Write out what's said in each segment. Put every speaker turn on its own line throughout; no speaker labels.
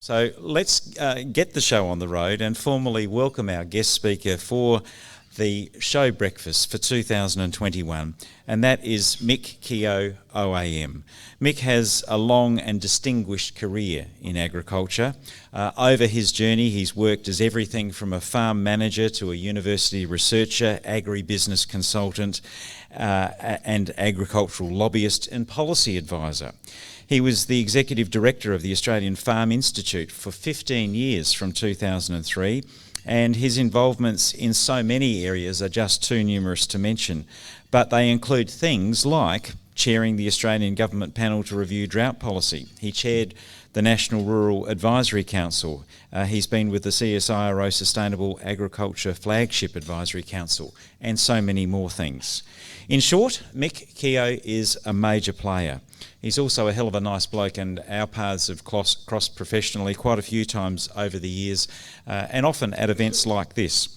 So let's get the show on the road and formally welcome our guest speaker for the show breakfast for 2021, and that is Mick Keogh, OAM. Mick has a long and distinguished career in agriculture. Over his journey, he's worked as everything from a farm manager to a university researcher, agribusiness consultant, and agricultural lobbyist and policy advisor. He was the Executive Director of the Australian Farm Institute for 15 years from 2003, and his involvements in so many areas are just too numerous to mention. But they include things like chairing the Australian Government Panel to review drought policy. He chaired the National Rural Advisory Council. He's been with the CSIRO Sustainable Agriculture Flagship Advisory Council, and so many more things. In short, Mick Keogh is a major player. He's also a hell of a nice bloke, and our paths have crossed professionally quite a few times over the years, and often at events like this.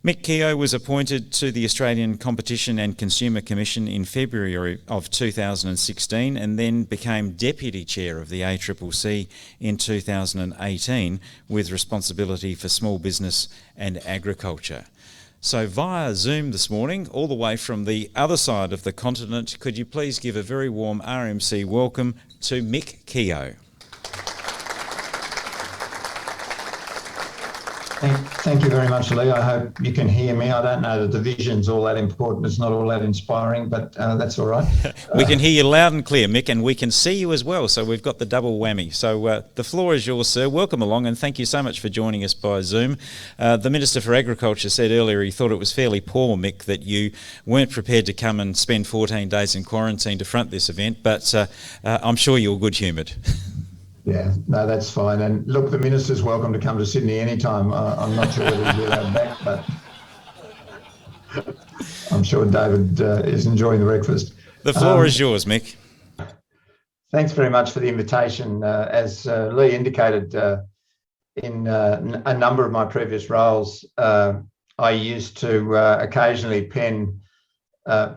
Mick Keogh was appointed to the Australian Competition and Consumer Commission in February of 2016 and then became Deputy Chair of the ACCC in 2018 with responsibility for small business and agriculture. So via Zoom this morning, all the way from the other side of the continent, could you please give a very warm RMC welcome to Mick Keogh.
Thank you very much, Lee. I hope you can hear me. I don't know that the vision's all that important. It's not all that inspiring, but that's all right.
We can hear you loud and clear, Mick, and we can see you as well, so we've got the double whammy. So the floor is yours, sir. Welcome along, and thank you so much for joining us by Zoom. The Minister for Agriculture said earlier he thought it was fairly poor, Mick, that you weren't prepared to come and spend 14 days in quarantine to front this event, but I'm sure you're good-humoured.
Yeah, no, that's fine. And look, the Minister's welcome to come to Sydney anytime. I'm not sure whether he'll be allowed back, but I'm sure David is enjoying the breakfast.
The floor is yours, Mick.
Thanks very much for the invitation. As Lee indicated, in a number of my previous roles, I used to occasionally pen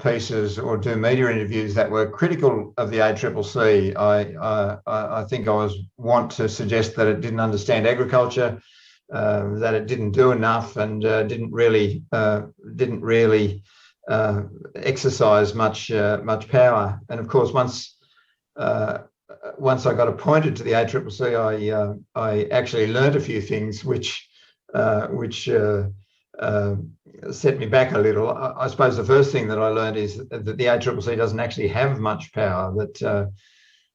pieces or do media interviews that were critical of the ACCC. I think I was want to suggest that it didn't understand agriculture, that it didn't do enough, and didn't really exercise much power. And of course, once I got appointed to the ACCC, I actually learned a few things which set me back a little. I suppose the first thing that I learned is that the ACCC doesn't actually have much power, that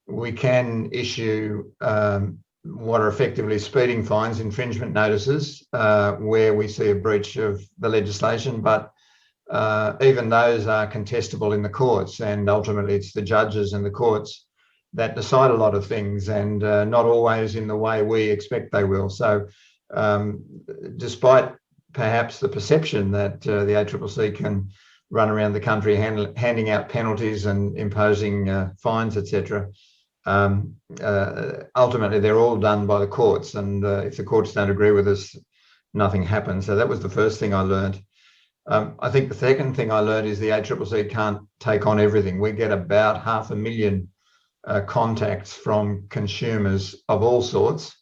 we can issue what are effectively speeding fines, infringement notices, where we see a breach of the legislation, but even those are contestable in the courts, and ultimately it's the judges and the courts that decide a lot of things, and not always in the way we expect they will. So despite perhaps the perception that the ACCC can run around the country handing out penalties and imposing fines, etc. Ultimately, they're all done by the courts, and if the courts don't agree with us, nothing happens. So that was the first thing I learned. I think the second thing I learned is the ACCC can't take on everything. We get about 500,000 contacts from consumers of all sorts.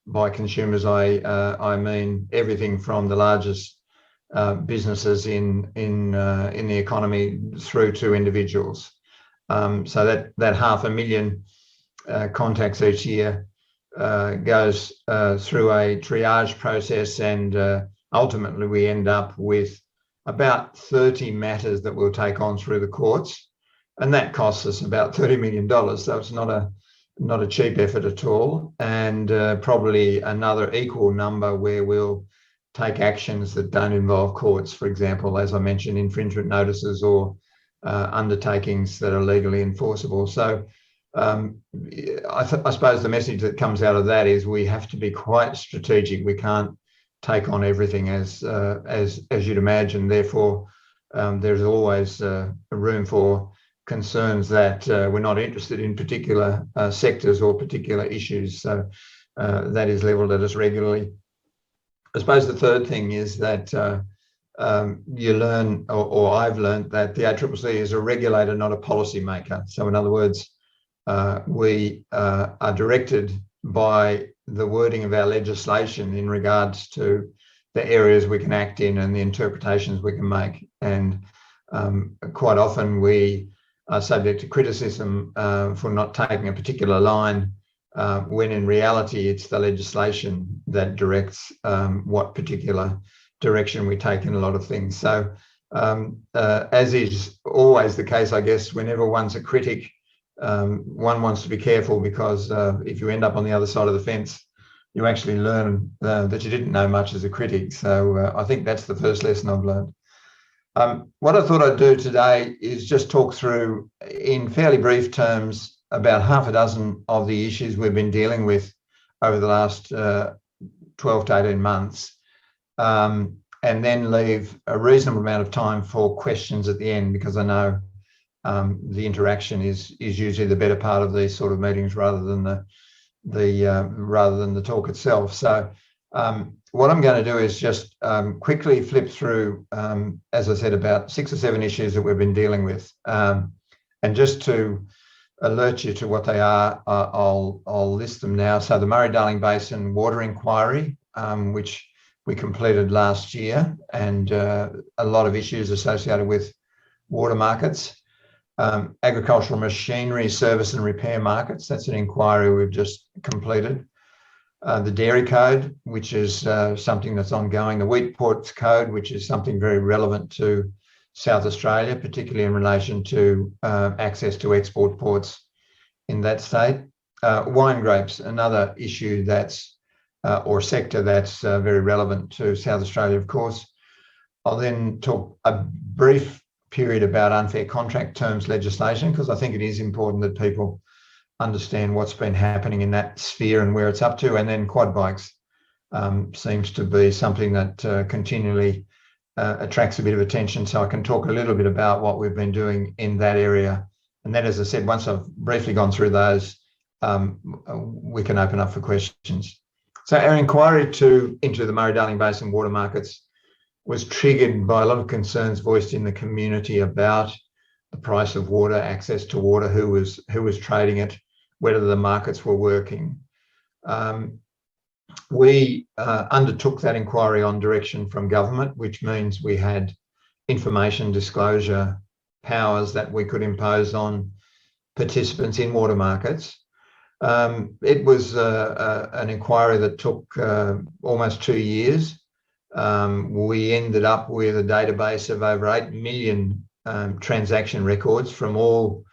By consumers, I mean everything from the largest businesses in the economy through to individuals. So that 500,000 contacts each year goes through a triage process, and ultimately we end up with about 30 matters that we'll take on through the courts, and that costs us about $30 million. So it's not a cheap effort at all, and probably another equal number where we'll take actions that don't involve courts. For example, as I mentioned, infringement notices or undertakings that are legally enforceable. So I suppose the message that comes out of that is we have to be quite strategic. We can't take on everything as you'd imagine. Therefore, there's always a room for concerns that we're not interested in particular sectors or particular issues. So that is levelled at us regularly. I suppose the third thing is that you learn, or I've learned, that the ACCC is a regulator, not a policy maker. So in other words, we are directed by the wording of our legislation in regards to the areas we can act in and the interpretations we can make. And quite often we are subject to criticism for not taking a particular line, when in reality it's the legislation that directs what particular direction we take in a lot of things. So as is always the case, I guess, whenever one's a critic, one wants to be careful, because if you end up on the other side of the fence, you actually learn that you didn't know much as a critic. So I think that's the first lesson I've learned. What I thought I'd do today is just talk through, in fairly brief terms, about half a dozen of the issues we've been dealing with over the last 12 to 18 months, and then leave a reasonable amount of time for questions at the end, because I know the interaction is usually the better part of these sort of meetings, rather than the talk itself. So what I'm going to do is just quickly flip through, as I said, about 6 or 7 issues that we've been dealing with, and just to alert you to what they are, I'll list them now. So the Murray-Darling Basin water inquiry, which we completed last year, and a lot of issues associated with water markets. Agricultural machinery service and repair markets, that's an inquiry we've just completed. The dairy code, which is something that's ongoing. The wheat ports code, which is something very relevant to South Australia, particularly in relation to access to export ports in that state. Wine grapes, another issue that's, or sector that's very relevant to South Australia, of course. I'll then talk a brief period about unfair contract terms legislation, because I think it is important that people understand what's been happening in that sphere and where it's up to. And then quad bikes seems to be something that continually attracts a bit of attention. So I can talk a little bit about what we've been doing in that area. And then, as I said, once I've briefly gone through those, we can open up for questions. So our inquiry into the Murray-Darling Basin water markets was triggered by a lot of concerns voiced in the community about the price of water, access to water, who was trading it, whether the markets were working. We undertook that inquiry on direction from government, which means we had information disclosure powers that we could impose on participants in water markets. It was an inquiry that took almost 2 years. We ended up with a database of over 8 million transaction records from all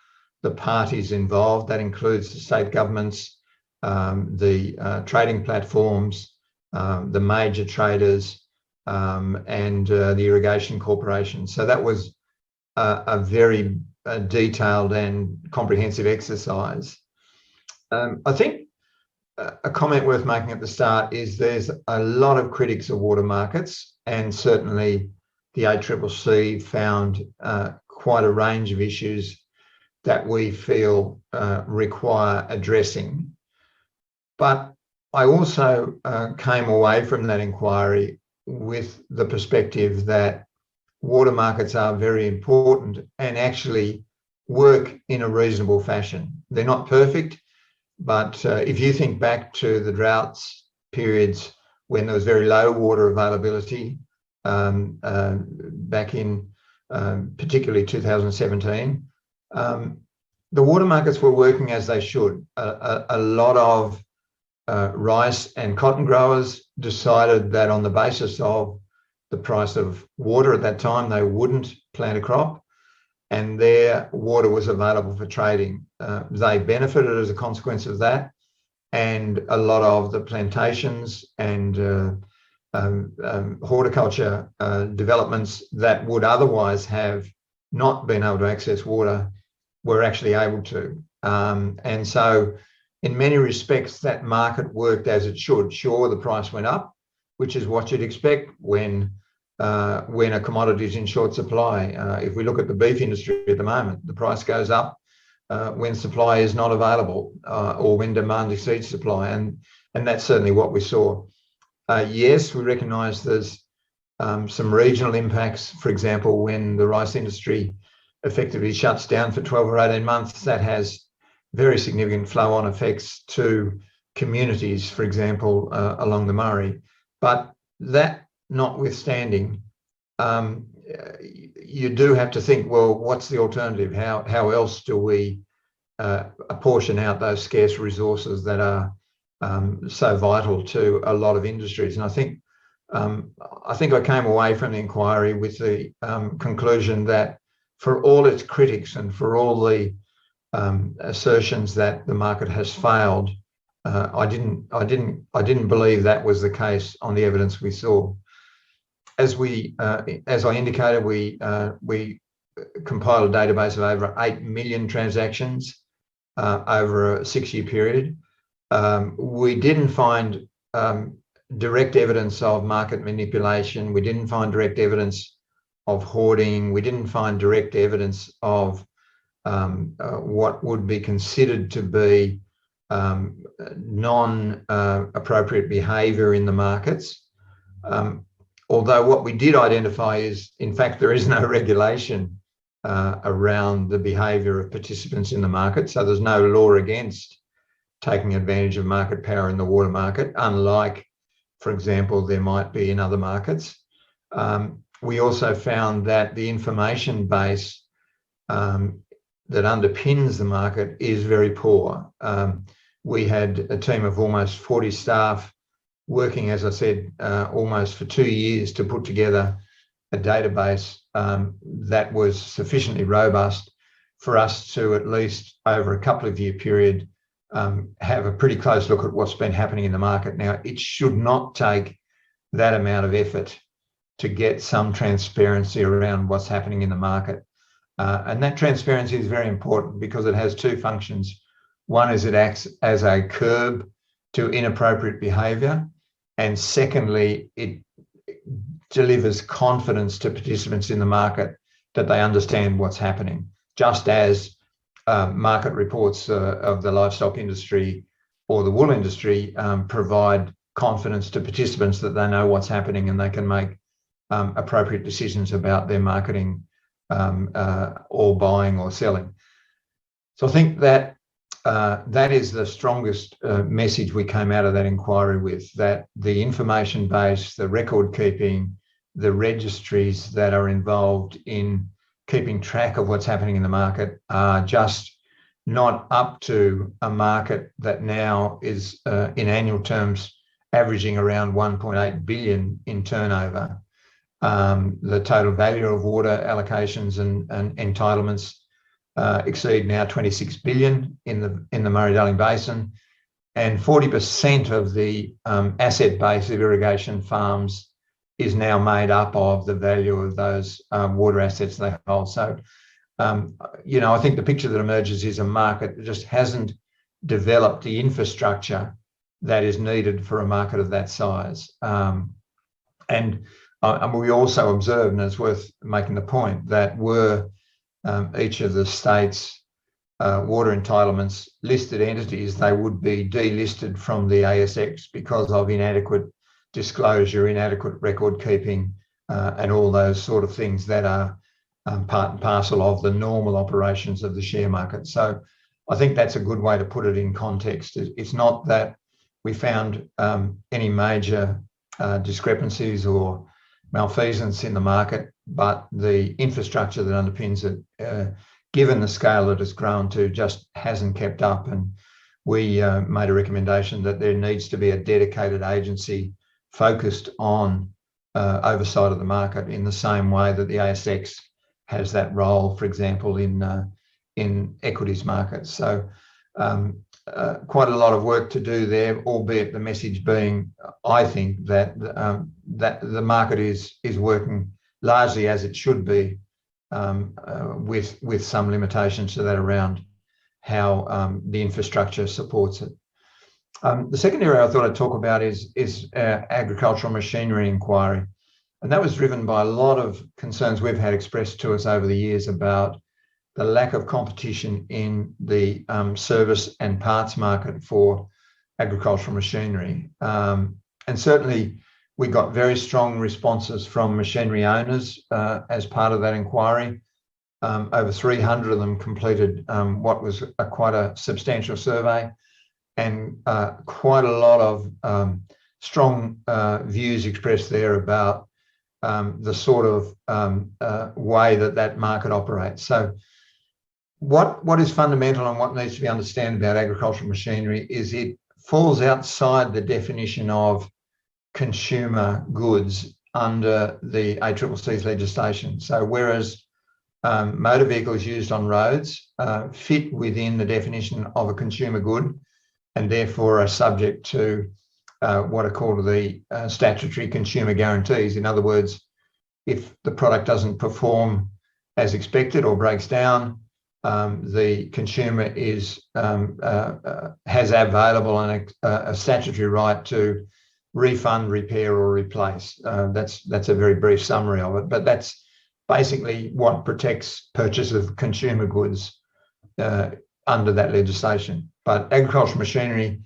the parties involved. That includes the state governments, the trading platforms, the major traders, and the irrigation corporations. So that was a very detailed and comprehensive exercise. I think a comment worth making at the start is there's a lot of critics of water markets, and certainly the ACCC found quite a range of issues that we feel require addressing. But I also came away from that inquiry with the perspective that water markets are very important and actually work in a reasonable fashion. They're not perfect, but if you think back to the droughts periods when there was very low water availability, back in particularly 2017, the water markets were working as they should. A lot of rice and cotton growers decided that on the basis of the price of water at that time, they wouldn't plant a crop, and their water was available for trading. They benefited as a consequence of that, and a lot of the plantations and horticulture developments that would otherwise have not been able to access water were actually able to. And so in many respects, that market worked as it should. Sure, the price went up, which is what you'd expect when a commodity is in short supply. If we look at the beef industry at the moment, the price goes up when supply is not available, or when demand exceeds supply, and that's certainly what we saw. Yes, we recognise there's some regional impacts. For example, when the rice industry effectively shuts down for 12 or 18 months, that has very significant flow-on effects to communities, for example, along the Murray. But that notwithstanding, you do have to think, well, what's the alternative? How else do we apportion out those scarce resources that are so vital to a lot of industries? And I think I came away from the inquiry with the conclusion that for all its critics and for all the assertions that the market has failed, I didn't believe that was the case on the evidence we saw. As I indicated, we compiled a database of over 8 million transactions over a 6-year period. We didn't find direct evidence of market manipulation. We didn't find direct evidence of hoarding. We didn't find direct evidence of what would be considered to be non-appropriate behaviour in the markets. Although what we did identify is, in fact, there is no regulation around the behaviour of participants in the market. So there's no law against taking advantage of market power in the water market, unlike, for example, there might be in other markets. We also found that the information base that underpins the market is very poor. We had a team of almost 40 staff working, as I said, almost for 2 years to put together a database that was sufficiently robust for us to, at least over a couple of year period, have a pretty close look at what's been happening in the market. Now, it should not take that amount of effort to get some transparency around what's happening in the market. And that transparency is very important because it has two functions. One is it acts as a curb to inappropriate behaviour. And secondly, it delivers confidence to participants in the market that they understand what's happening, just as market reports of the livestock industry or the wool industry provide confidence to participants that they know what's happening and they can make appropriate decisions about their marketing or buying or selling. So I think that that is the strongest message we came out of that inquiry with, that the information base, the record keeping, the registries that are involved in keeping track of what's happening in the market are just not up to a market that now is in annual terms averaging around 1.8 billion in turnover. The total value of water allocations and entitlements exceed now 26 billion in the Murray-Darling Basin, and 40% of the asset base of irrigation farms is now made up of the value of those water assets they hold. So, I think the picture that emerges is a market that just hasn't developed the infrastructure that is needed for a market of that size. And we also observed, and it's worth making the point, that were each of the states' water entitlements listed entities, they would be delisted from the ASX because of inadequate disclosure, inadequate record keeping, and all those sort of things that are part and parcel of the normal operations of the share market. So I think that's a good way to put it in context. It's not that we found any major discrepancies or malfeasance in the market, but the infrastructure that underpins it, given the scale that it's grown to, just hasn't kept up. And we made a recommendation that there needs to be a dedicated agency focused on oversight of the market in the same way that the ASX has that role, for example, in equities markets. So quite a lot of work to do there, albeit the message being, I think, that that the market is working largely as it should be, with some limitations to that around how the infrastructure supports it. The second area I thought I'd talk about is agricultural machinery inquiry. And that was driven by a lot of concerns we've had expressed to us over the years about the lack of competition in the service and parts market for agricultural machinery. And certainly we got very strong responses from machinery owners as part of that inquiry. Over 300 of them completed what was quite a substantial survey. and quite a lot of strong views expressed there about the sort of way that market operates. So what is fundamental and what needs to be understood about agricultural machinery is it falls outside the definition of consumer goods under the ACCC's legislation. So whereas motor vehicles used on roads fit within the definition of a consumer good and therefore are subject to what are called the statutory consumer guarantees. In other words, if the product doesn't perform as expected or breaks down, the consumer has available a statutory right to refund, repair, or replace. That's a very brief summary of it, but that's basically what protects purchase of consumer goods under that legislation. But agricultural machinery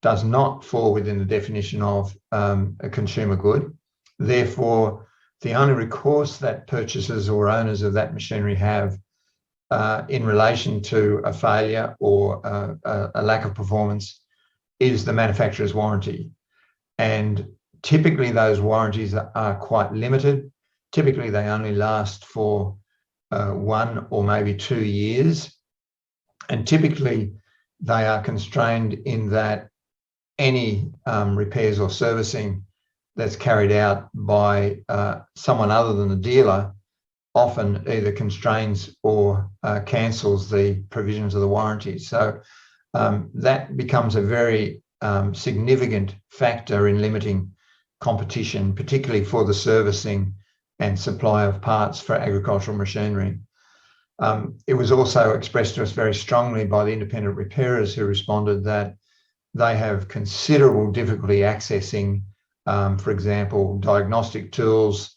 does not fall within the definition of a consumer good. Therefore, the only recourse that purchasers or owners of that machinery have in relation to a failure or a lack of performance is the manufacturer's warranty. And typically those warranties are quite limited. Typically they only last for 1 or maybe 2 years. And typically they are constrained in that any repairs or servicing that's carried out by someone other than the dealer often either constrains or cancels the provisions of the warranty. So that becomes a very significant factor in limiting competition, particularly for the servicing and supply of parts for agricultural machinery. It was also expressed to us very strongly by the independent repairers who responded that they have considerable difficulty accessing, for example, diagnostic tools,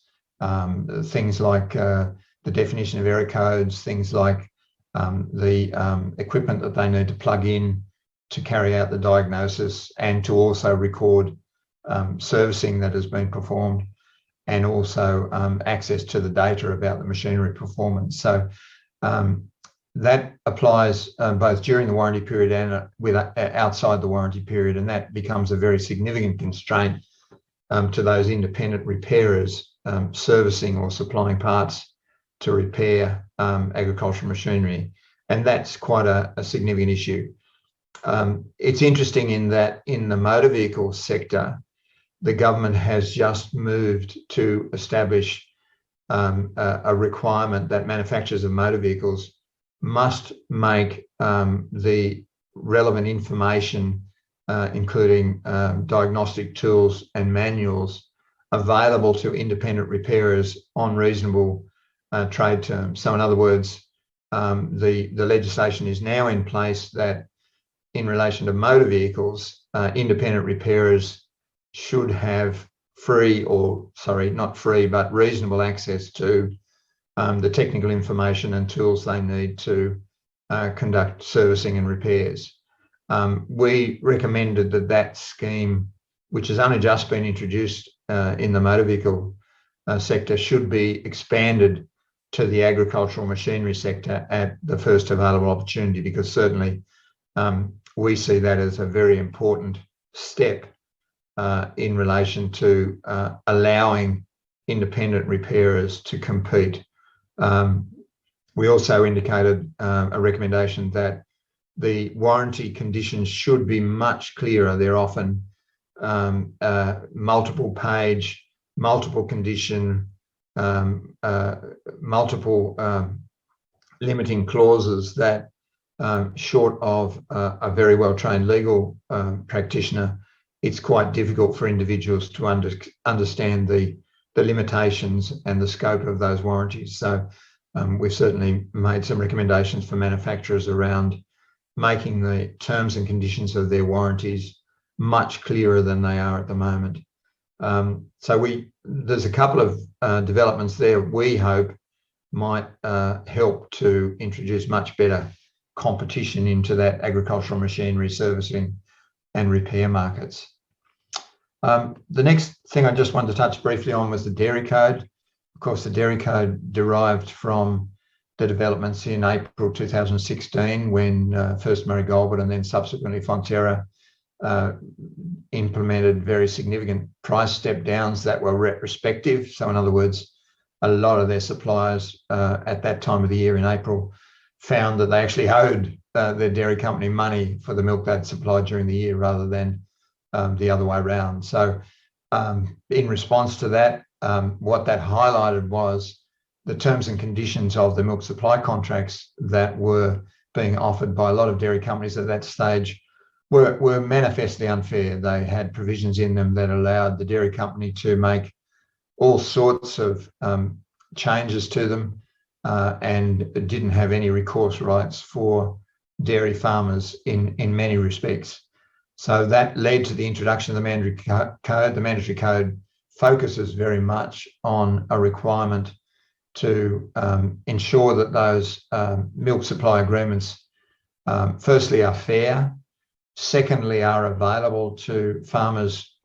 things like the definition of error codes, things like the equipment that they need to plug in to carry out the diagnosis and to also record servicing that has been performed, and also access to the data about the machinery performance. So that applies both during the warranty period and outside the warranty period, and that becomes a very significant constraint to those independent repairers servicing or supplying parts to repair agricultural machinery. And that's quite a significant issue. It's interesting in that in the motor vehicle sector, the government has just moved to establish a requirement that manufacturers of motor vehicles must make the relevant information, including diagnostic tools and manuals, available to independent repairers on reasonable trade terms. So in other words, the legislation is now in place that in relation to motor vehicles, independent repairers should have reasonable access to the technical information and tools they need to conduct servicing and repairs. We recommended that scheme, which has only just been introduced in the motor vehicle sector, should be expanded to the agricultural machinery sector at the first available opportunity, because certainly we see that as a very important step in relation to allowing independent repairers to compete. We also indicated a recommendation that the warranty conditions should be much clearer. They're often multiple page, multiple condition, multiple limiting clauses that, short of a very well-trained legal practitioner, it's quite difficult for individuals to understand the limitations and the scope of those warranties. So we've certainly made some recommendations for manufacturers around making the terms and conditions of their warranties much clearer than they are at the moment. So there's a couple of developments there we hope might help to introduce much better competition into that agricultural machinery servicing and repair markets. The next thing I just wanted to touch briefly on was the Dairy Code. Of course, the Dairy Code derived from the developments in April 2016 when first Murray Goulburn and then subsequently Fonterra implemented very significant price step downs that were retrospective. So in other words, a lot of their suppliers at that time of the year in April found that they actually owed their dairy company money for the milk they'd supplied during the year rather than the other way around. So in response to that, what that highlighted was the terms and conditions of the milk supply contracts that were being offered by a lot of dairy companies at that stage were manifestly unfair. They had provisions in them that allowed the dairy company to make all sorts of changes to them and didn't have any recourse rights for dairy farmers in many respects. So that led to the introduction of the mandatory code. The mandatory code focuses very much on a requirement to ensure that those milk supply agreements, firstly, are fair, secondly, are available to farmers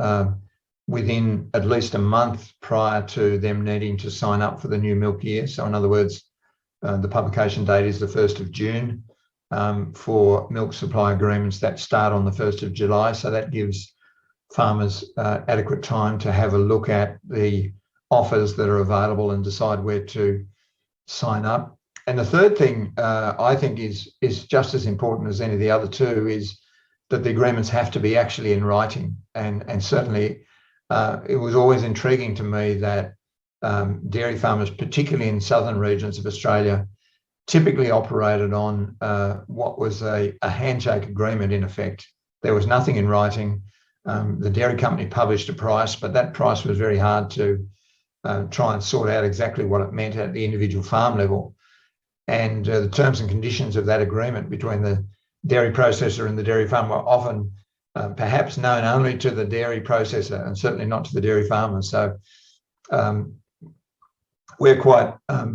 within at least a month prior to them needing to sign up for the new milk year. So in other words, the publication date is the 1st of June for milk supply agreements that start on the 1st of July. So that gives farmers adequate time to have a look at the offers that are available and decide where to sign up. And the third thing I think is just as important as any of the other two is that the agreements have to be actually in writing. And certainly it was always intriguing to me that dairy farmers, particularly in southern regions of Australia, typically operated on what was a handshake agreement in effect. There was nothing in writing. The dairy company published a price, but that price was very hard to try and sort out exactly what it meant at the individual farm level. And the terms and conditions of that agreement between the dairy processor and the dairy farm were often perhaps known only to the dairy processor and certainly not to the dairy farmer. So we're quite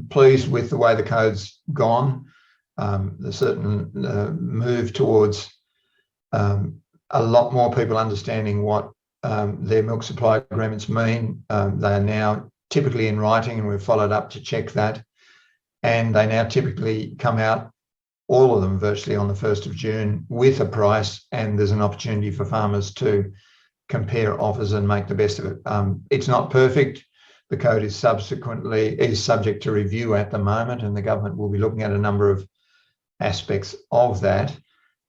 pleased with the way the code's gone. There's certain move towards a lot more people understanding what their milk supply agreements mean. They are now typically in writing, and we've followed up to check that. And they now typically come out, all of them virtually on the 1st of June with a price, and there's an opportunity for farmers to compare offers and make the best of it. It's not perfect. The code is subject to review at the moment, and the government will be looking at a number of aspects of that.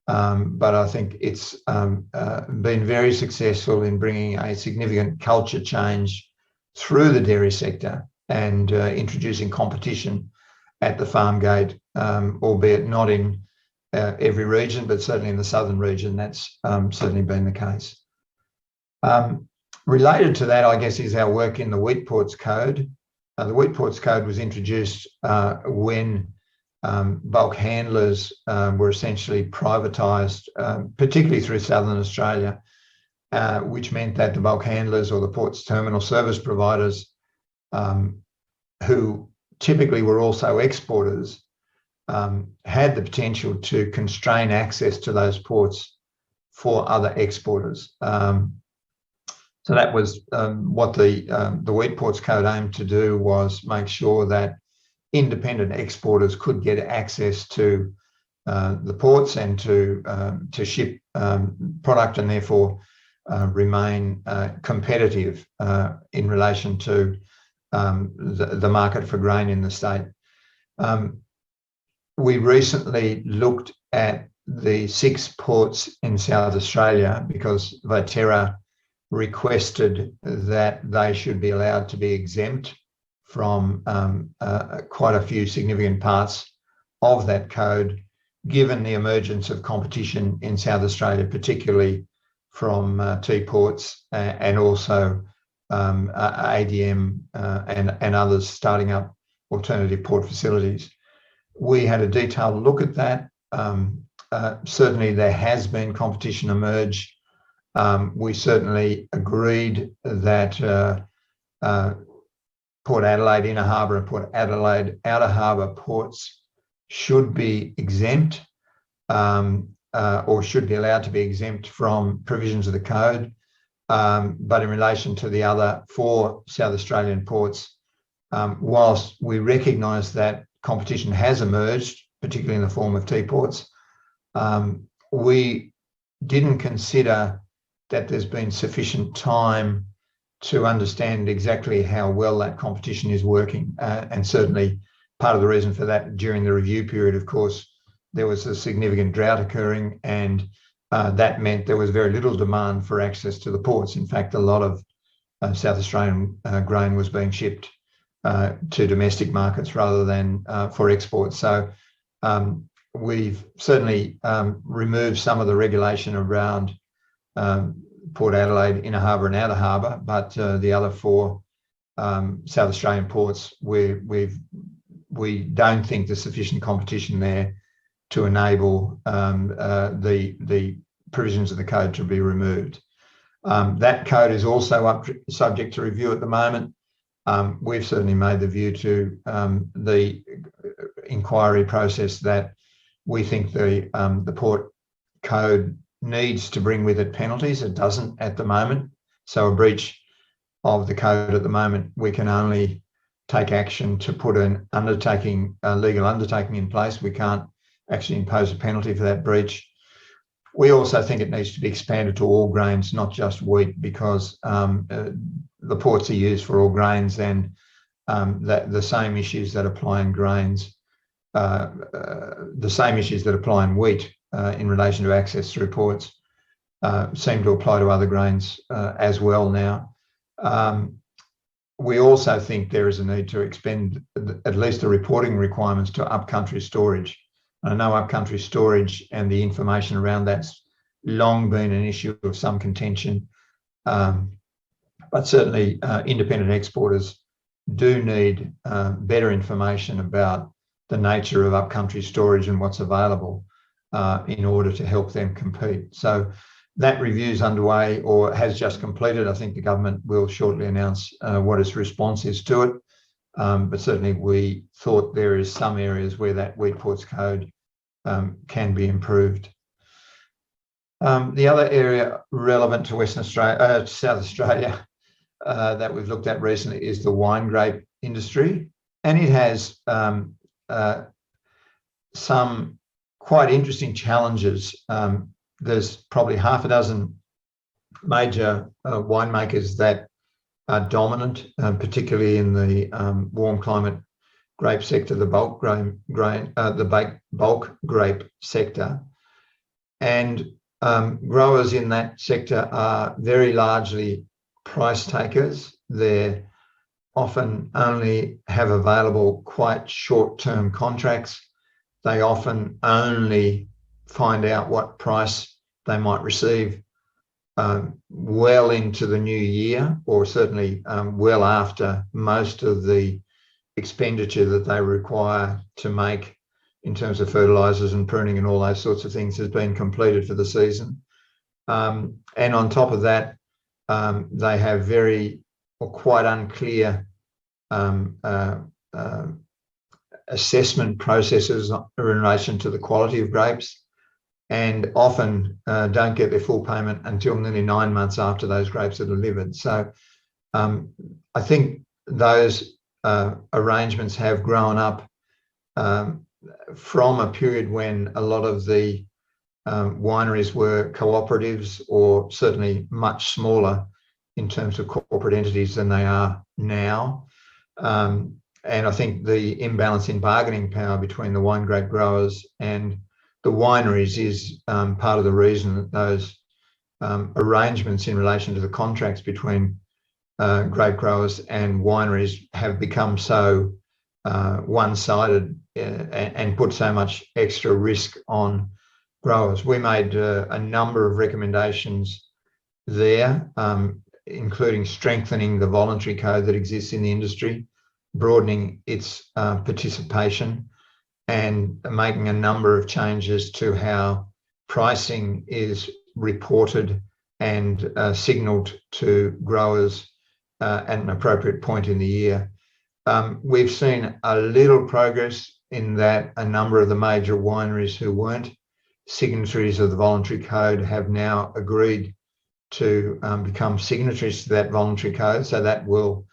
But I think it's been very successful in bringing a significant culture change through the dairy sector and introducing competition at the farm gate, albeit not in every region, but certainly in the southern region, that's certainly been the case. Related to that, I guess, is our work in the Wheat Ports Code. The Wheat Ports Code was introduced when bulk handlers were essentially privatised, particularly through southern Australia, which meant that the bulk handlers or the ports terminal service providers, who typically were also exporters, had the potential to constrain access to those ports for other exporters. So that was what the Wheat Ports Code aimed to do, was make sure that independent exporters could get access to the ports and to ship product, and therefore remain competitive in relation to the market for grain in the state. We recently looked at the 6 ports in South Australia because Viterra requested that they should be allowed to be exempt from quite a few significant parts of that code, given the emergence of competition in South Australia, particularly from T-ports and also ADM and others starting up alternative port facilities. We had a detailed look at that. Certainly there has been competition emerge. We certainly agreed that Port Adelaide Inner Harbour and Port Adelaide Outer Harbour ports should be exempt or should be allowed to be exempt from provisions of the code. But in relation to the other 4 South Australian ports, whilst we recognise that competition has emerged, particularly in the form of teaports, we didn't consider that there's been sufficient time to understand exactly how well that competition is working. And certainly part of the reason for that, during the review period, of course, there was a significant drought occurring, and that meant there was very little demand for access to the ports. In fact, a lot of South Australian grain was being shipped to domestic markets rather than for export. So we've certainly removed some of the regulation around Port Adelaide, Inner Harbour and Outer Harbour, but the other 4 South Australian ports, we don't think there's sufficient competition there to enable the provisions of the code to be removed. That code is also subject to review at the moment. We've certainly made the view to the inquiry process that we think the port code needs to bring with it penalties. It doesn't at the moment. So a breach of the code at the moment, we can only take action to put an undertaking, a legal undertaking in place. We can't actually impose a penalty for that breach. We also think it needs to be expanded to all grains, not just wheat, because the ports are used for all grains, and the same issues that apply in grains, the same issues that apply in wheat in relation to access through ports seem to apply to other grains as well now. We also think there is a need to expand at least the reporting requirements to upcountry storage. I know upcountry storage and the information around that's long been an issue of some contention, but certainly independent exporters do need better information about the nature of upcountry storage and what's available in order to help them compete. So that review is underway or has just completed. I think the government will shortly announce what its response is to it. But certainly we thought there is some areas where that Wheat Ports Code can be improved. The other area relevant to Western Australia, South Australia, that we've looked at recently is the wine grape industry. And it has some quite interesting challenges. There's probably half a dozen major winemakers that are dominant, particularly in the warm climate grape sector, the bulk grape sector. And growers in that sector are very largely price takers. They often only have available quite short-term contracts. They often only find out what price they might receive well into the new year, or certainly well after most of the expenditure that they require to make in terms of fertilizers and pruning and all those sorts of things has been completed for the season. And on top of that, they have very or quite unclear assessment processes in relation to the quality of grapes, and often don't get their full payment until nearly 9 months after those grapes are delivered. So I think those arrangements have grown up from a period when a lot of the wineries were cooperatives, or certainly much smaller in terms of corporate entities than they are now. And I think the imbalance in bargaining power between the wine grape growers and the wineries is part of the reason that those arrangements in relation to the contracts between grape growers and wineries have become so one-sided and put so much extra risk on growers. We made a number of recommendations there, including strengthening the voluntary code that exists in the industry, broadening its participation, and making a number of changes to how pricing is reported and signalled to growers at an appropriate point in the year. We've seen a little progress in that a number of the major wineries who weren't signatories of the voluntary code have now agreed to become signatories to that voluntary code. So that will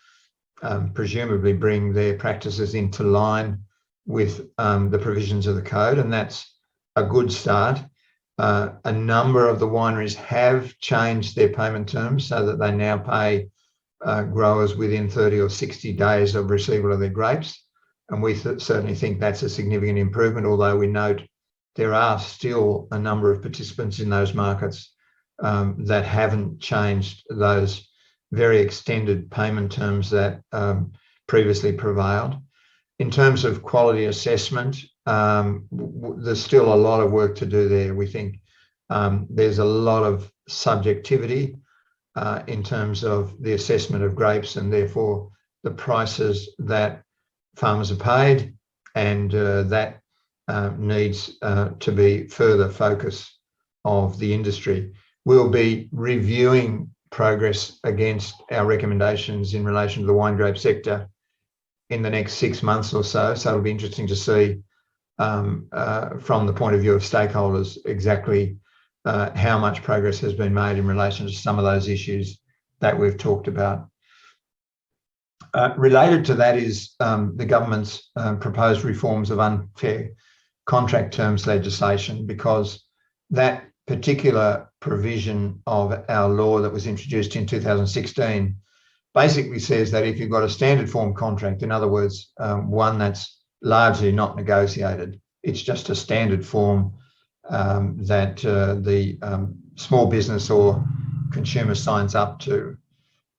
presumably bring their practices into line with the provisions of the code, and that's a good start. A number of the wineries have changed their payment terms so that they now pay growers within 30 or 60 days of receival of their grapes. And we certainly think that's a significant improvement, although we note there are still a number of participants in those markets that haven't changed those very extended payment terms that previously prevailed. In terms of quality assessment, there's still a lot of work to do there. We think there's a lot of subjectivity in terms of the assessment of grapes and therefore the prices that farmers are paid, and that needs to be further focus of the industry. We'll be reviewing progress against our recommendations in relation to the wine grape sector in the next 6 months or so. So it'll be interesting to see from the point of view of stakeholders exactly how much progress has been made in relation to some of those issues that we've talked about. Related to that is the government's proposed reforms of unfair contract terms legislation, because that particular provision of our law that was introduced in 2016 basically says that if you've got a standard form contract, in other words, one that's largely not negotiated, it's just a standard form that the small business or consumer signs up to,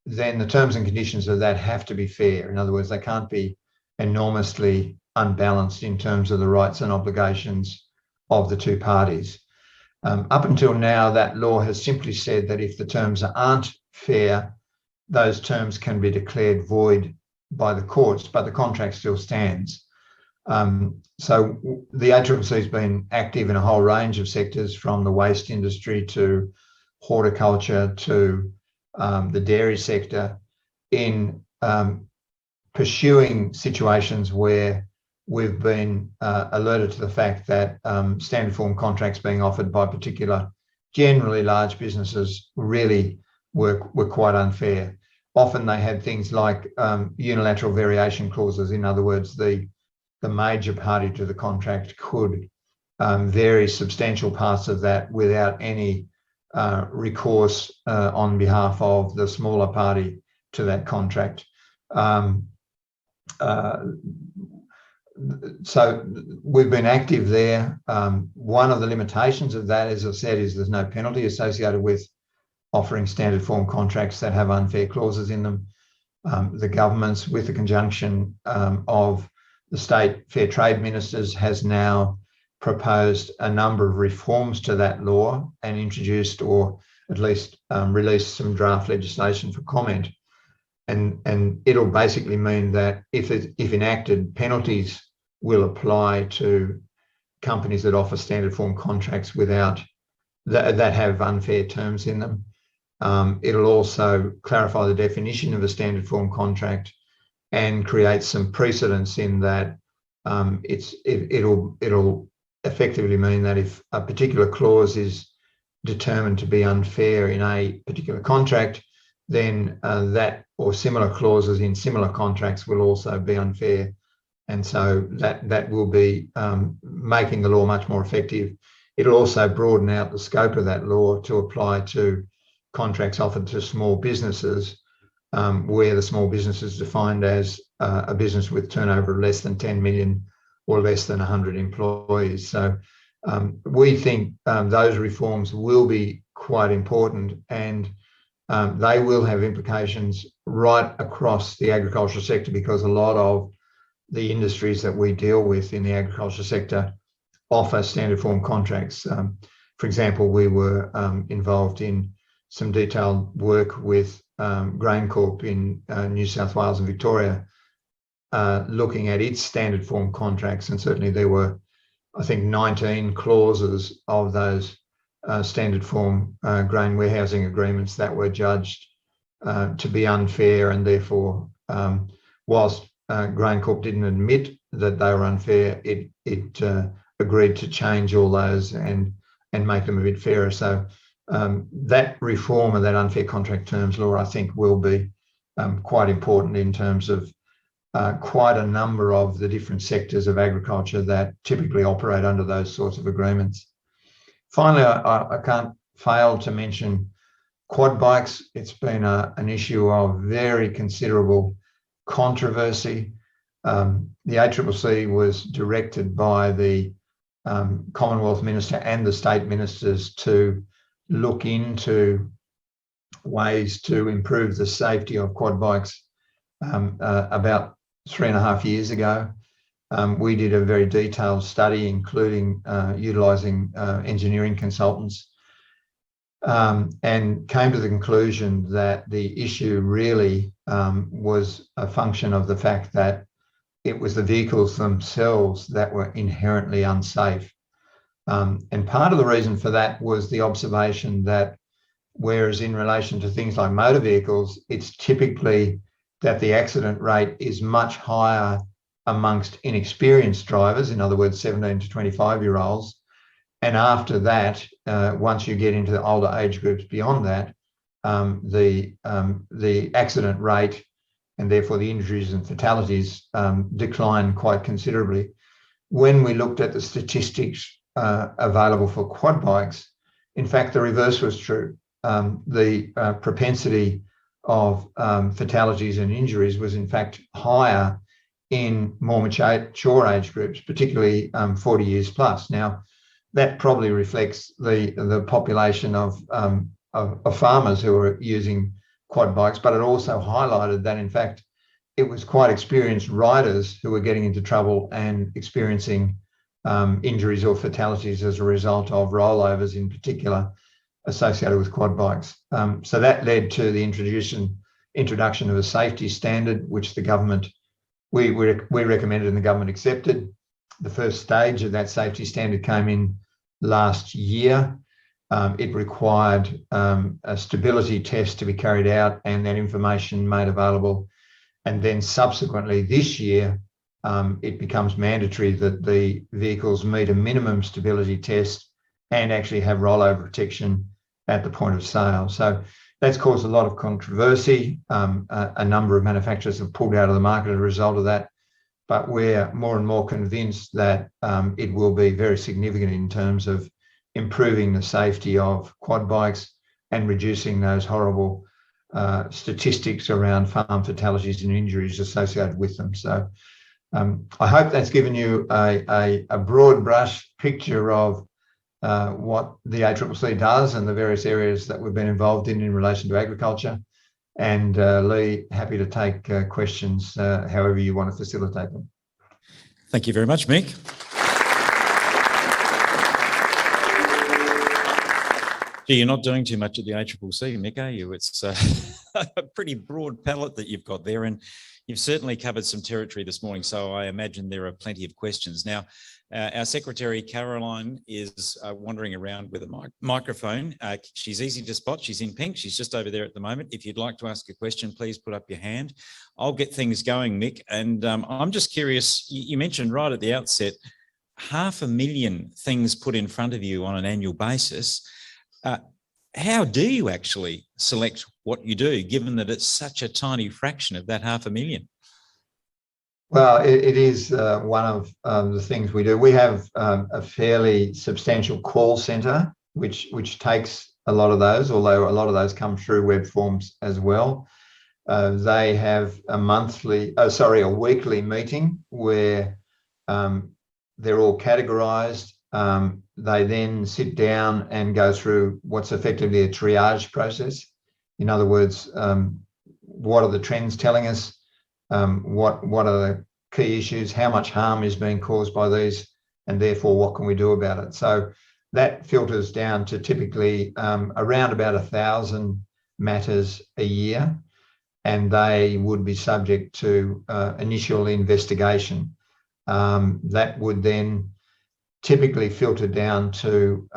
then the terms and conditions of that have to be fair. In other words, they can't be enormously unbalanced in terms of the rights and obligations of the two parties. Up until now, that law has simply said that if the terms aren't fair, those terms can be declared void by the courts, but the contract still stands. So the ACCC has been active in a whole range of sectors, from the waste industry to horticulture to the dairy sector, in pursuing situations where we've been alerted to the fact that standard form contracts being offered by particular, generally large businesses, really were quite unfair. Often they had things like unilateral variation clauses. In other words, the major party to the contract could vary substantial parts of that without any recourse on behalf of the smaller party to that contract. So we've been active there. One of the limitations of that, as I said, is there's no penalty associated with offering standard form contracts that have unfair clauses in them. The government's, with the conjunction of the state fair trade ministers, has now proposed a number of reforms to that law and introduced, or at least released, some draft legislation for comment. And it'll basically mean that if enacted, penalties will apply to companies that offer standard form contracts without that have unfair terms in them. It'll also clarify the definition of a standard form contract and create some precedents in that it'll effectively mean that if a particular clause is determined to be unfair in a particular contract, then that or similar clauses in similar contracts will also be unfair. And so that will be making the law much more effective. It'll also broaden out the scope of that law to apply to contracts offered to small businesses, where the small business is defined as a business with turnover of less than 10 million or less than 100 employees. So we think those reforms will be quite important, and they will have implications right across the agricultural sector, because a lot of the industries that we deal with in the agricultural sector offer standard form contracts. For example, we were involved in some detailed work with GrainCorp in New South Wales and Victoria, looking at its standard form contracts, and certainly there were, I think, 19 clauses of those standard form grain warehousing agreements that were judged to be unfair, and therefore, whilst GrainCorp didn't admit that they were unfair, it agreed to change all those and make them a bit fairer. So that reform of that unfair contract terms law, I think, will be quite important in terms of quite a number of the different sectors of agriculture that typically operate under those sorts of agreements. Finally, I can't fail to mention quad bikes. It's been an issue of very considerable controversy. The ACCC was directed by the Commonwealth Minister and the state ministers to look into ways to improve the safety of quad bikes about 3.5 years ago. We did a very detailed study, including utilising engineering consultants, and came to the conclusion that the issue really was a function of the fact that it was the vehicles themselves that were inherently unsafe. And part of the reason for that was the observation that whereas in relation to things like motor vehicles, it's typically that the accident rate is much higher amongst inexperienced drivers, in other words, 17 to 25-year-olds. And after that, once you get into the older age groups beyond that, the accident rate and therefore the injuries and fatalities decline quite considerably. When we looked at the statistics available for quad bikes, in fact, the reverse was true. The propensity of fatalities and injuries was in fact higher in more mature age groups, particularly 40 years plus. Now, that probably reflects the population of farmers who are using quad bikes, but it also highlighted that in fact it was quite experienced riders who were getting into trouble and experiencing injuries or fatalities as a result of rollovers in particular associated with quad bikes. So that led to the introduction of a safety standard, which the government, we recommended and the government accepted. The first stage of that safety standard came in last year. It required a stability test to be carried out and that information made available. And then subsequently this year, it becomes mandatory that the vehicles meet a minimum stability test and actually have rollover protection at the point of sale. So that's caused a lot of controversy. A number of manufacturers have pulled out of the market as a result of that. But we're more and more convinced that it will be very significant in terms of improving the safety of quad bikes and reducing those horrible statistics around farm fatalities and injuries associated with them. So I hope that's given you a broad brush picture of what the ACCC does and the various areas that we've been involved in relation to agriculture. And Lee, happy to take questions however you want to facilitate them.
Thank you very much, Mick. Gee, you're not doing too much at the ACCC, Mick, are you? It's a pretty broad palette that you've got there, and you've certainly covered some territory this morning, so I imagine there are plenty of questions. Now, our Secretary, Caroline, is wandering around with a microphone. She's easy to spot. She's in pink. She's just over there at the moment. If you'd like to ask a question, please put up your hand. I'll get things going, Mick. And I'm just curious, you mentioned right at the outset, 500,000 things put in front of you on an annual basis. How do you actually select what you do, given that it's such a tiny fraction of that 500,000?
Well, it is one of the things we do. We have a fairly substantial call centre, which takes a lot of those, although a lot of those come through web forms as well. They have a weekly meeting where they're all categorised. They then sit down and go through what's effectively a triage process. In other words, what are the trends telling us? What are the key issues? How much harm is being caused by these? And therefore, what can we do about it? So that filters down to typically around about 1,000 matters a year, and they would be subject to initial investigation. That would then typically filter down to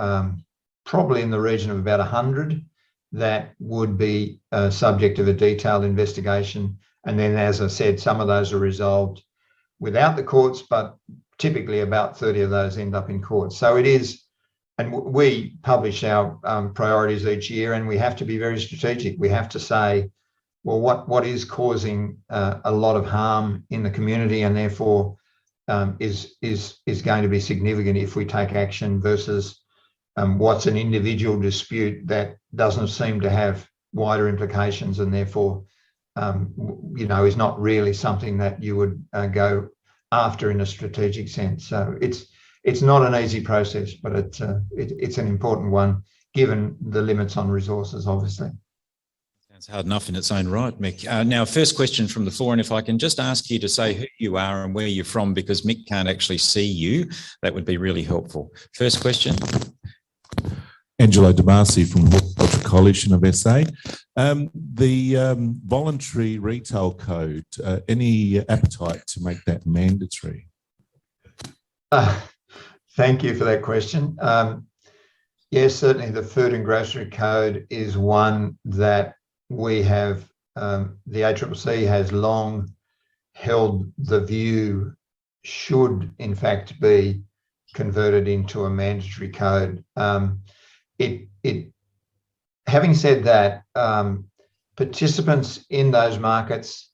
probably in the region of about 100 that would be subject of a detailed investigation. And then, as I said, some of those are resolved without the courts, but typically about 30 of those end up in court. So it is, and we publish our priorities each year, and we have to be very strategic. We have to say, well, what is causing a lot of harm in the community, and therefore is going to be significant if we take action, versus what's an individual dispute that doesn't seem to have wider implications, and therefore is not really something that you would go after in a strategic sense. So it's not an easy process, but it's an important one given the limits on resources, obviously.
Sounds hard enough in its own right, Mick. Now, first question from the floor, and if I can just ask you to say who you are and where you're from, because Mick can't actually see you, that would be really helpful. First question.
Angelo Damasi from Horticulture Coalition of SA. The voluntary retail code, any appetite to make that mandatory?
Thank you for that question. Yes, certainly the Food and Grocery Code is one that we have, the ACCC has long held the view should in fact be converted into a mandatory code. Having said that, participants in those markets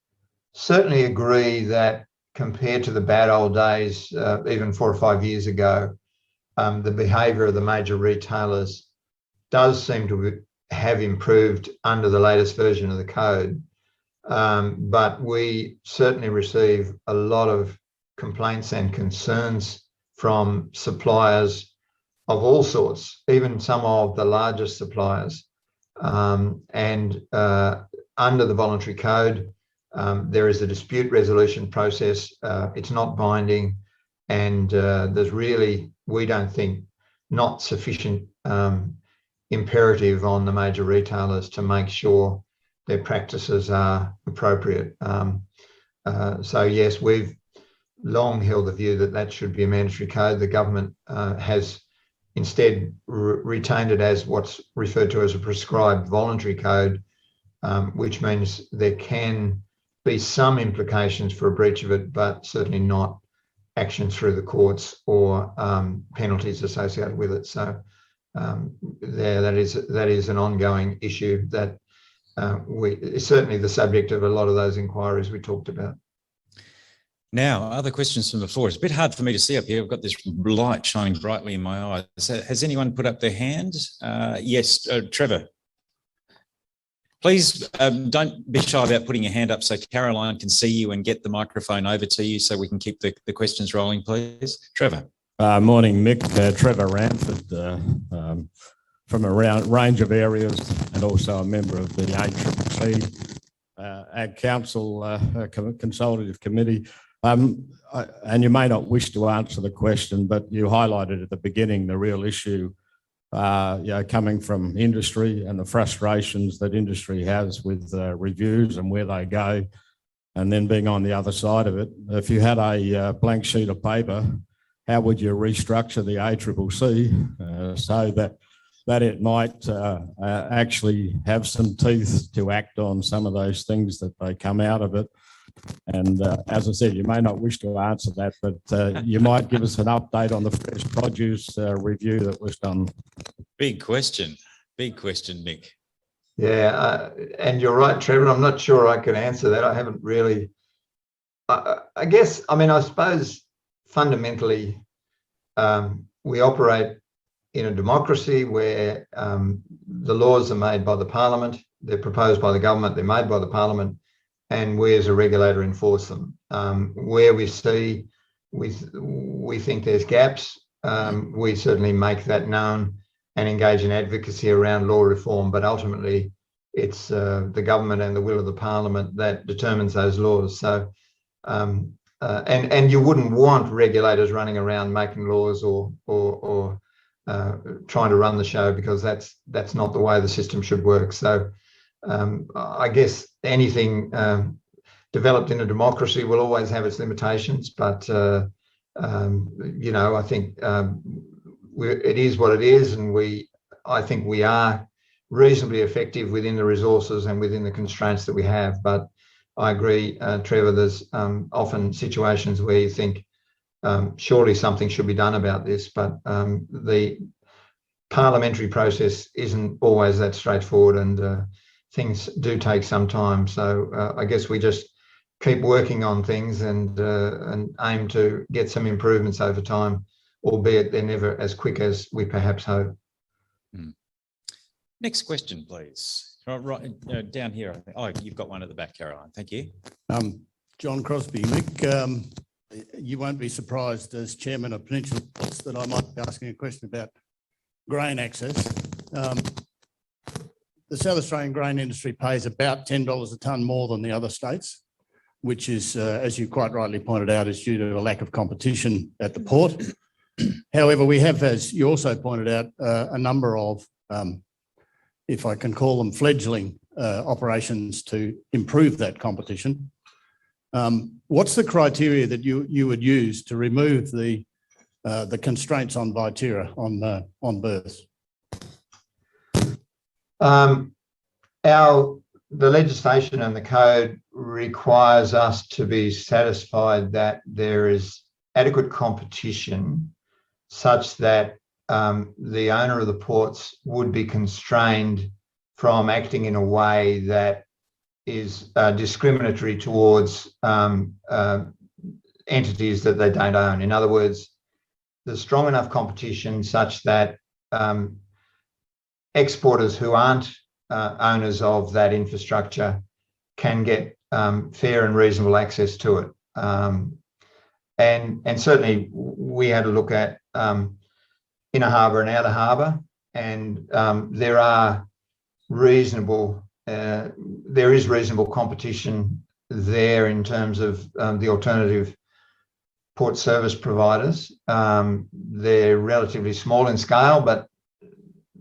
certainly agree that compared to the bad old days, even 4 or 5 years ago, the behaviour of the major retailers does seem to have improved under the latest version of the code. But we certainly receive a lot of complaints and concerns from suppliers of all sorts, even some of the largest suppliers. Under the voluntary code, there is a dispute resolution process. It's not binding, and there's really, we don't think, not sufficient imperative on the major retailers to make sure their practices are appropriate. So yes, we've long held the view that that should be a mandatory code. The government has instead retained it as what's referred to as a prescribed voluntary code, which means there can be some implications for a breach of it, but certainly not action through the courts or penalties associated with it. So that is an ongoing issue that is certainly the subject of a lot of those inquiries we talked about.
Now, other questions from the floor. It's a bit hard for me to see up here. I've got this light shining brightly in my eyes. Has anyone put up their hand? Yes, Trevor. Please don't be shy about putting your hand up so Caroline can see you and get the microphone over to you so we can keep the questions rolling, please. Trevor.
Morning, Mick. Trevor Ramford from a range of areas, and also a member of the ACCC Ag Council Consultative Committee. And you may not wish to answer the question, but you highlighted at the beginning the real issue coming from industry and the frustrations that industry has with reviews and where they go, and then being on the other side of it. If you had a blank sheet of paper, how would you restructure the ACCC so that it might actually have some teeth to act on some of those things that they come out of it? And as I said, you may not wish to answer that, but you might give us an update on the fresh produce review that was done.
Big question, Mick.
Yeah, and you're right, Trevor. I'm not sure I can answer that. I haven't really. I guess, I mean, I suppose fundamentally we operate in a democracy where the laws are made by the Parliament, they're proposed by the government, they're made by the Parliament, and we as a regulator enforce them. Where we see we think there's gaps, we certainly make that known and engage in advocacy around law reform, but ultimately it's the government and the will of the Parliament that determines those laws. So and you wouldn't want regulators running around making laws or trying to run the show, because that's not the way the system should work. So I guess anything developed in a democracy will always have its limitations, but I think it is what it is, and I think we are reasonably effective within the resources and within the constraints that we have. But I agree, Trevor, there's often situations where you think surely something should be done about this, but the parliamentary process isn't always that straightforward, and things do take some time. So I guess we just keep working on things and aim to get some improvements over time, albeit they're never as quick as we perhaps hope.
Next question, please. Right, down here, I think. Oh, you've got one at the back, Caroline. Thank you.
John Crosby. Mick, you won't be surprised as chairman of Peninsula Ports that I might be asking a question about grain access. The South Australian grain industry pays about $10 a tonne more than the other states, which is, as you quite rightly pointed out, is due to a lack of competition at the port. However, we have, as you also pointed out, a number of, if I can call them fledgling operations to improve that competition. What's the criteria that you would use to remove the constraints on Viterra on berths?
The legislation and the code requires us to be satisfied that there is adequate competition such that the owner of the ports would be constrained from acting in a way that is discriminatory towards entities that they don't own. In other words, there's strong enough competition such that exporters who aren't owners of that infrastructure can get fair and reasonable access to it. And certainly we had a look at inner harbour and outer harbour, and there is reasonable competition there in terms of the alternative port service providers. They're relatively small in scale, but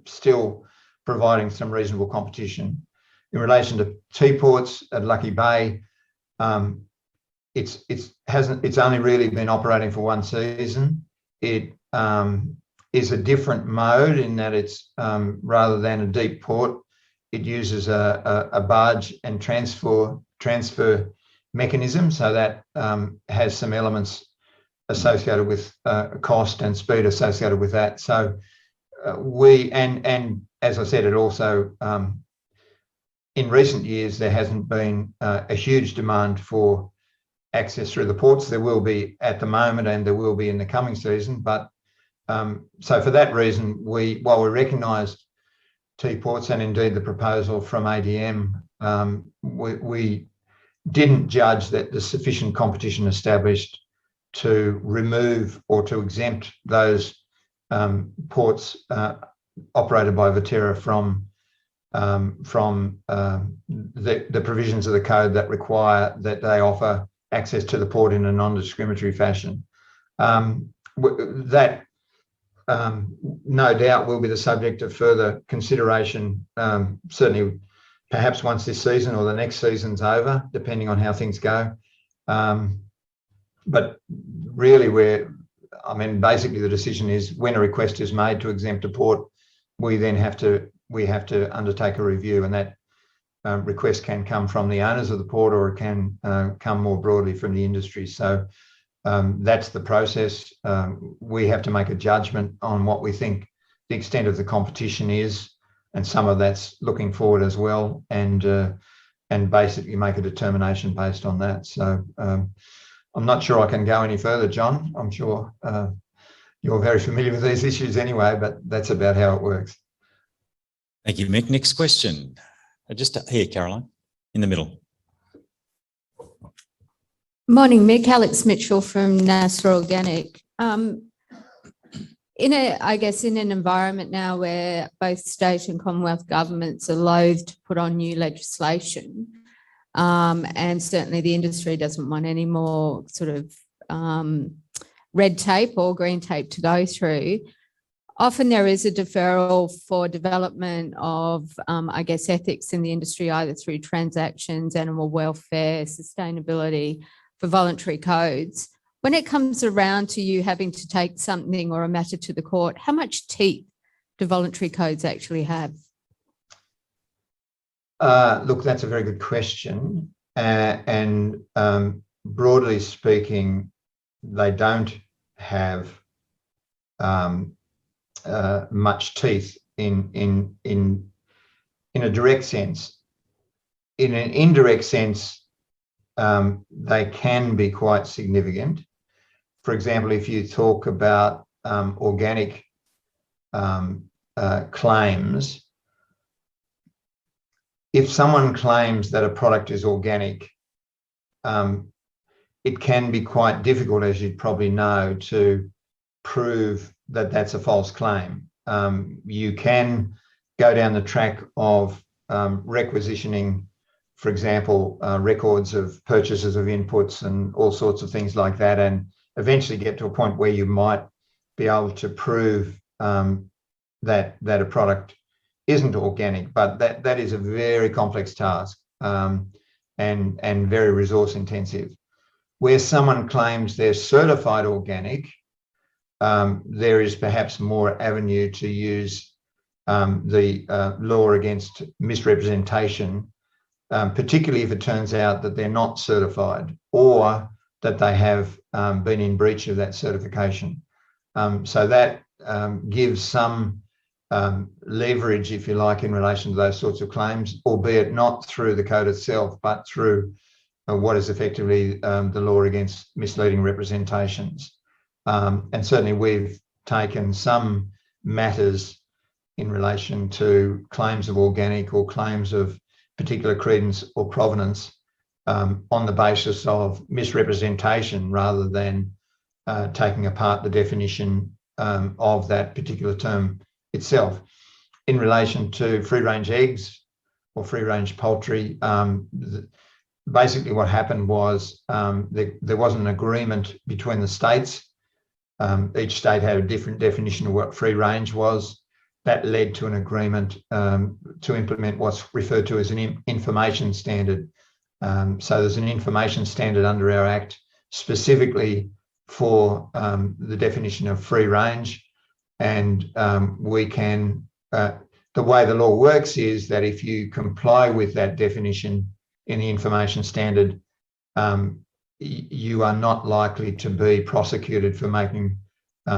still providing some reasonable competition. In relation to T-ports at Lucky Bay, it's only really been operating for one season. It is a different mode in that it's rather than a deep port, it uses a barge and transfer mechanism, so that has some elements associated with cost and speed associated with that. So and as I said, it also in recent years there hasn't been a huge demand for access through the ports. There will be at the moment, and there will be in the coming season. But so for that reason, while we recognise T-ports and indeed the proposal from ADM, we didn't judge that there's sufficient competition established to remove or to exempt those ports operated by Viterra from the provisions of the code that require that they offer access to the port in a non-discriminatory fashion. That no doubt will be the subject of further consideration, certainly perhaps once this season or the next season's over, depending on how things go. But really basically the decision is when a request is made to exempt a port, we have to undertake a review, and that request can come from the owners of the port, or it can come more broadly from the industry. So that's the process. We have to make a judgment on what we think the extent of the competition is, and some of that's looking forward as well, and basically make a determination based on that. So I'm not sure I can go any further, John. I'm sure you're very familiar with these issues anyway, but that's about how it works.
Thank you, Mick. Next question. Just here, Caroline, in the middle.
Morning, Mick. Alex Mitchell from NASA Organic. In an environment now where both state and Commonwealth governments are loath to put on new legislation, and certainly the industry doesn't want any more sort of red tape or green tape to go through, often there is a deferral for development of, ethics in the industry, either through transactions, animal welfare, sustainability, for voluntary codes. When it comes around to you having to take something or a matter to the court, how much teeth do voluntary codes actually have?
Look, that's a very good question. And broadly speaking, they don't have much teeth in a direct sense. in an indirect sense, they can be quite significant. For example, if you talk about organic claims, if someone claims that a product is organic, it can be quite difficult, as you'd probably know, to prove that that's a false claim. You can go down the track of requisitioning, for example, records of purchases of inputs and all sorts of things like that, and eventually get to a point where you might be able to prove that a product isn't organic, but that is a very complex task and very resource intensive. Where someone claims they're certified organic, there is perhaps more avenue to use the law against misrepresentation, particularly if it turns out that they're not certified or that they have been in breach of that certification. So that gives some leverage, if you like, in relation to those sorts of claims, albeit not through the code itself, but through what is effectively the law against misleading representations. And certainly we've taken some matters in relation to claims of organic or claims of particular credence or provenance on the basis of misrepresentation rather than taking apart the definition of that particular term itself. In relation to free-range eggs or free-range poultry, basically what happened was there wasn't an agreement between the states. Each state had a different definition of what free-range was. That led to an agreement to implement what's referred to as an information standard. So there's an information standard under our Act specifically for the definition of free range. And we can, the way the law works is that if you comply with that definition in the information standard, you are not likely to be prosecuted for making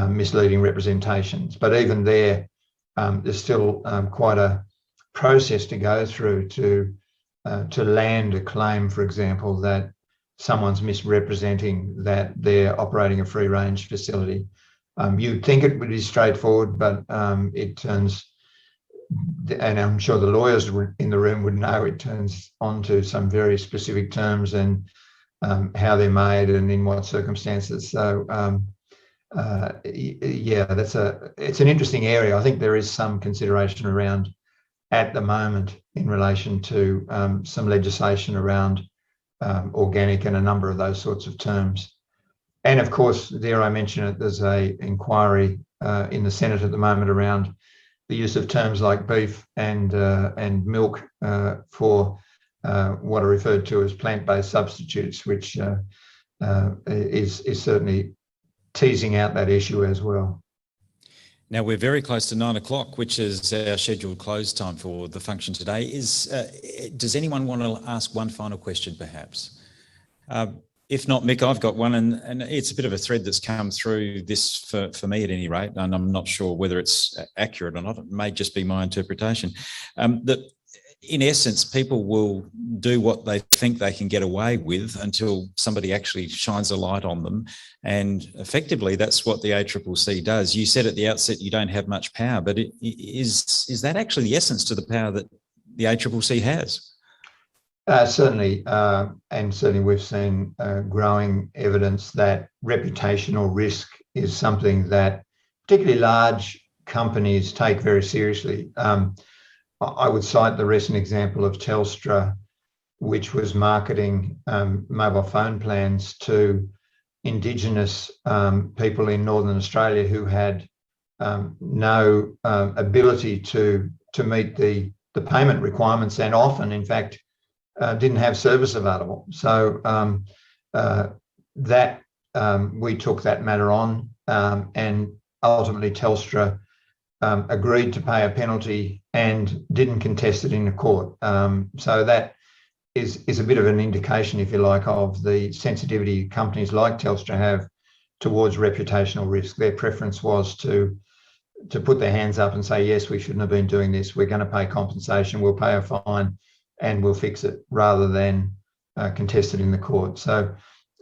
misleading representations. But even there, there's still quite a process to go through to land a claim, for example, that someone's misrepresenting that they're operating a free-range facility. You'd think it would be straightforward, but it turns, and I'm sure the lawyers in the room would know, it turns onto some very specific terms and how they're made and in what circumstances. So yeah, it's an interesting area. I think there is some consideration around at the moment in relation to some legislation around organic and a number of those sorts of terms. And of course, dare I mention it, there's an inquiry in the Senate at the moment around the use of terms like beef and milk for what are referred to as plant-based substitutes, which is certainly teasing out that issue as well.
Now we're very close to 9 o'clock, which is our scheduled close time for the function today. Does anyone want to ask one final question, perhaps? If not, Mick, I've got one, and it's a bit of a thread that's come through this for me at any rate, and I'm not sure whether it's accurate or not. It may just be my interpretation. That in essence, people will do what they think they can get away with until somebody actually shines a light on them. And effectively, that's what the ACCC does. You said at the outset you don't have much power, but is that actually the essence to the power that the ACCC has?
Certainly, and certainly we've seen growing evidence that reputational risk is something that particularly large companies take very seriously. I would cite the recent example of Telstra, which was marketing mobile phone plans to Indigenous people in Northern Australia who had no ability to meet the payment requirements, and often, in fact, didn't have service available. So we took that matter on, and ultimately Telstra agreed to pay a penalty and didn't contest it in the court. So that is a bit of an indication, if you like, of the sensitivity companies like Telstra have towards reputational risk. Their preference was to put their hands up and say, yes, we shouldn't have been doing this. We're going to pay compensation. We'll pay a fine. and we'll fix it rather than contest it in the court. So,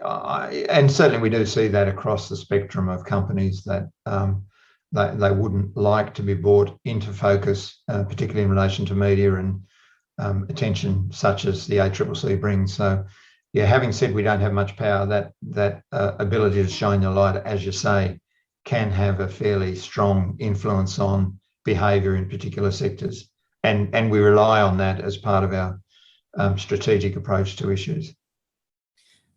and certainly we do see that across the spectrum of companies that they wouldn't like to be brought into focus, particularly in relation to media and attention such as the ACCC brings. So, yeah, having said we don't have much power, that ability to shine your light, as you say, can have a fairly strong influence on behaviour in particular sectors. And we rely on that as part of our strategic approach to issues.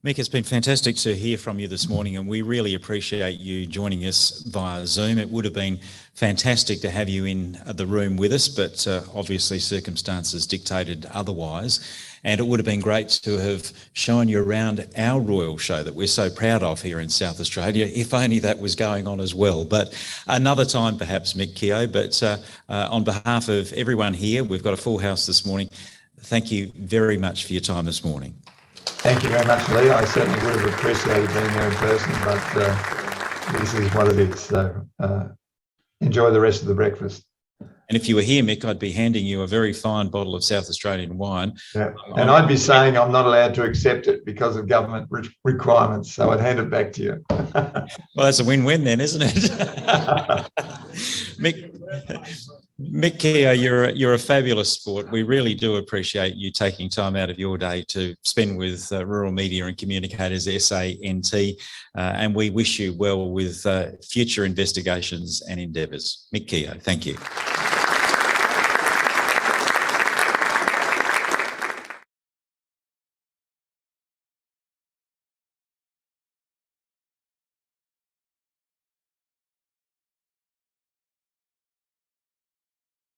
Mick, it's been fantastic to hear from you this morning, and we really appreciate you joining us via Zoom. It would have been fantastic to have you in the room with us, but obviously circumstances dictated otherwise. And it would have been great to have shown you around our royal show that we're so proud of here in South Australia, if only that was going on as well. But another time perhaps, Mick Keogh. But on behalf of everyone here, we've got a full house this morning. Thank you very much for your time this morning.
Thank you very much, Lee. I certainly would have appreciated being there in person, but this is what it is. So enjoy the rest of the breakfast.
And if you were here, Mick, I'd be handing you a very fine bottle of South Australian wine.
Yeah. And I'd be saying I'm not allowed to accept it because of government requirements. So I'd hand it back to you.
Well, that's a win-win then, isn't it? Mick Keogh, you're a fabulous sport. We really do appreciate you taking time out of your day to spend with Rural Media and Communicators, SANT, and we wish you well with future investigations and endeavours. Mick Keogh, thank you.